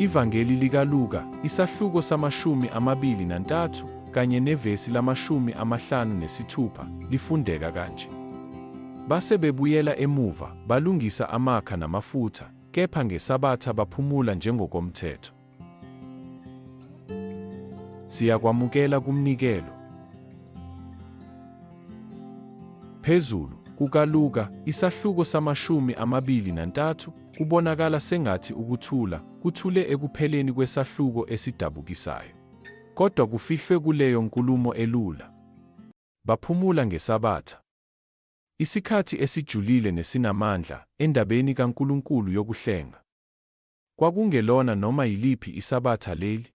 Ivangeli likaLuka, isahluko sama-23 kanye nevesi lama-56 lifundeka kanje. Base bebuyela emuva, balungisa amakha namafutha, kepha ngeSabatha baphumula njengokomthetho. Siyakwamukela kumnikelo. Phezulu kukaLuka, isahluko sama-23, kubonakala sengathi ukuthula kuthule ekupheleni kwesahluko esidabukisayo. Kodwa kufihlwe kuleyo nkulumo elula. Baphumula ngeSabatha. Isikhathi esijulile nesinamandla endabeni kaNkulunkulu yokuhlenga. Kwakungelona noma yiliphi iSabatha leli.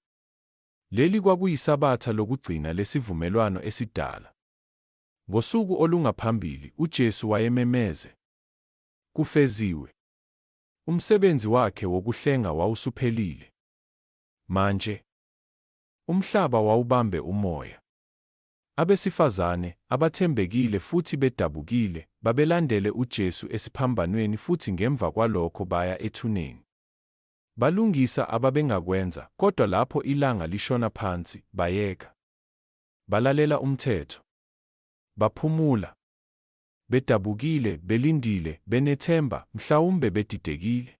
Leli kwakuyiSabatha lokugcina lesivumelwano esidala. Ngosuku olungaphambili uJesu wayememeze, "Kufeziwe." Umsebenzi wakhe wokuhlenga wawusuphelile. Manje umhlaba wawubambe umoya. Abesifazane, abathembekile futhi bedabukile, babelandele uJesu esiphambanweni futhi ngemva kwalokho baya ethuneni. Balungisa ababengakwenza, kodwa lapho ilanga lishona phansi, bayeka. Balalela umthetho. Baphumula. Bedabukile, belindile, benethemba, mhlawumbe bedidekile.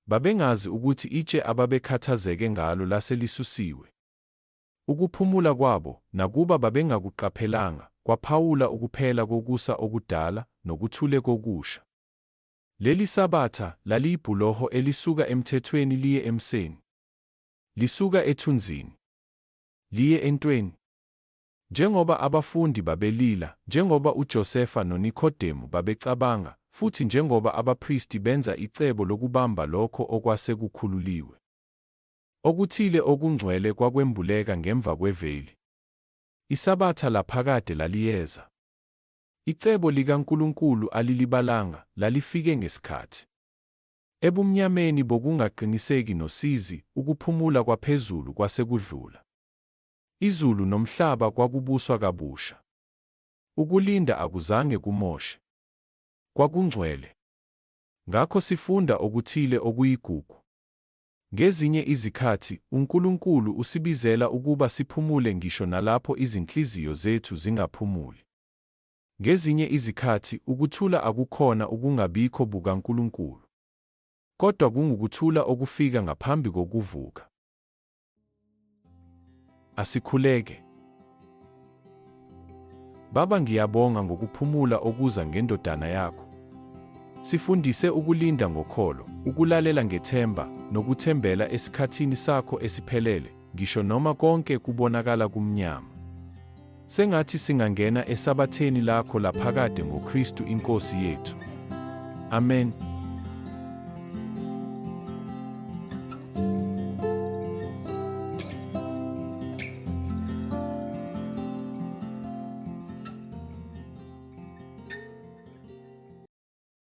Babengazi ukuthi itshe ababekhathazeke ngalo laselisusiwe. Ukuphumula kwabo, nakuba babengakuqaphelanga, kwaphawula ukuphela kokusa okudala nokuthule kokusha. Leli Sabatha laliyibhuloho elisuka emthethweni liye emseni. Lisuka ethunzini liye entweni. Njengoba abafundi babelila, njengoba uJosefa noNikodemu babecabanga, futhi njengoba abaphristi benza icebo lokubamba lokho okwase kukhululiwe. Okuthile okungcwele kwakwembuleka ngemva kweveli. ISabatha laphakade laliyeza. Icebo likaNkulunkulu alilibalanga, lalifike ngesikhathi. Ebumnyameni bokungaqiniseki nosizi, ukuphumula kwaphezulu kwasekudlula. Izulu nomhlaba kwakubuswa kabusha. Ukulinda akuzange kumoshe. Kwakungcwele. Ngakho sifunda okuthile okuyigugu. Ngezinye izikhathi, uNkulunkulu usibizela ukuba siphumule ngisho nalapho izinhliziyo zethu zingaphumuli. Ngezinye izikhathi, ukuthula akukhona ukungabikho bukaNkulunkulu. Kodwa kungukuthula okufika ngaphambi kokuvuka. Asikhuleke. Baba, ngiyabonga ngokuphumula okuza ngendodana yakho. Sifundise ukulinda ngokholo, ukulalela ngethemba, nokuthembela esikhathini sakho esiphelele, ngisho noma konke kubonakala kumnyama. Sengathi singangena esabatheni lakho laphakade ngoKristu iNkosi yethu. Amen.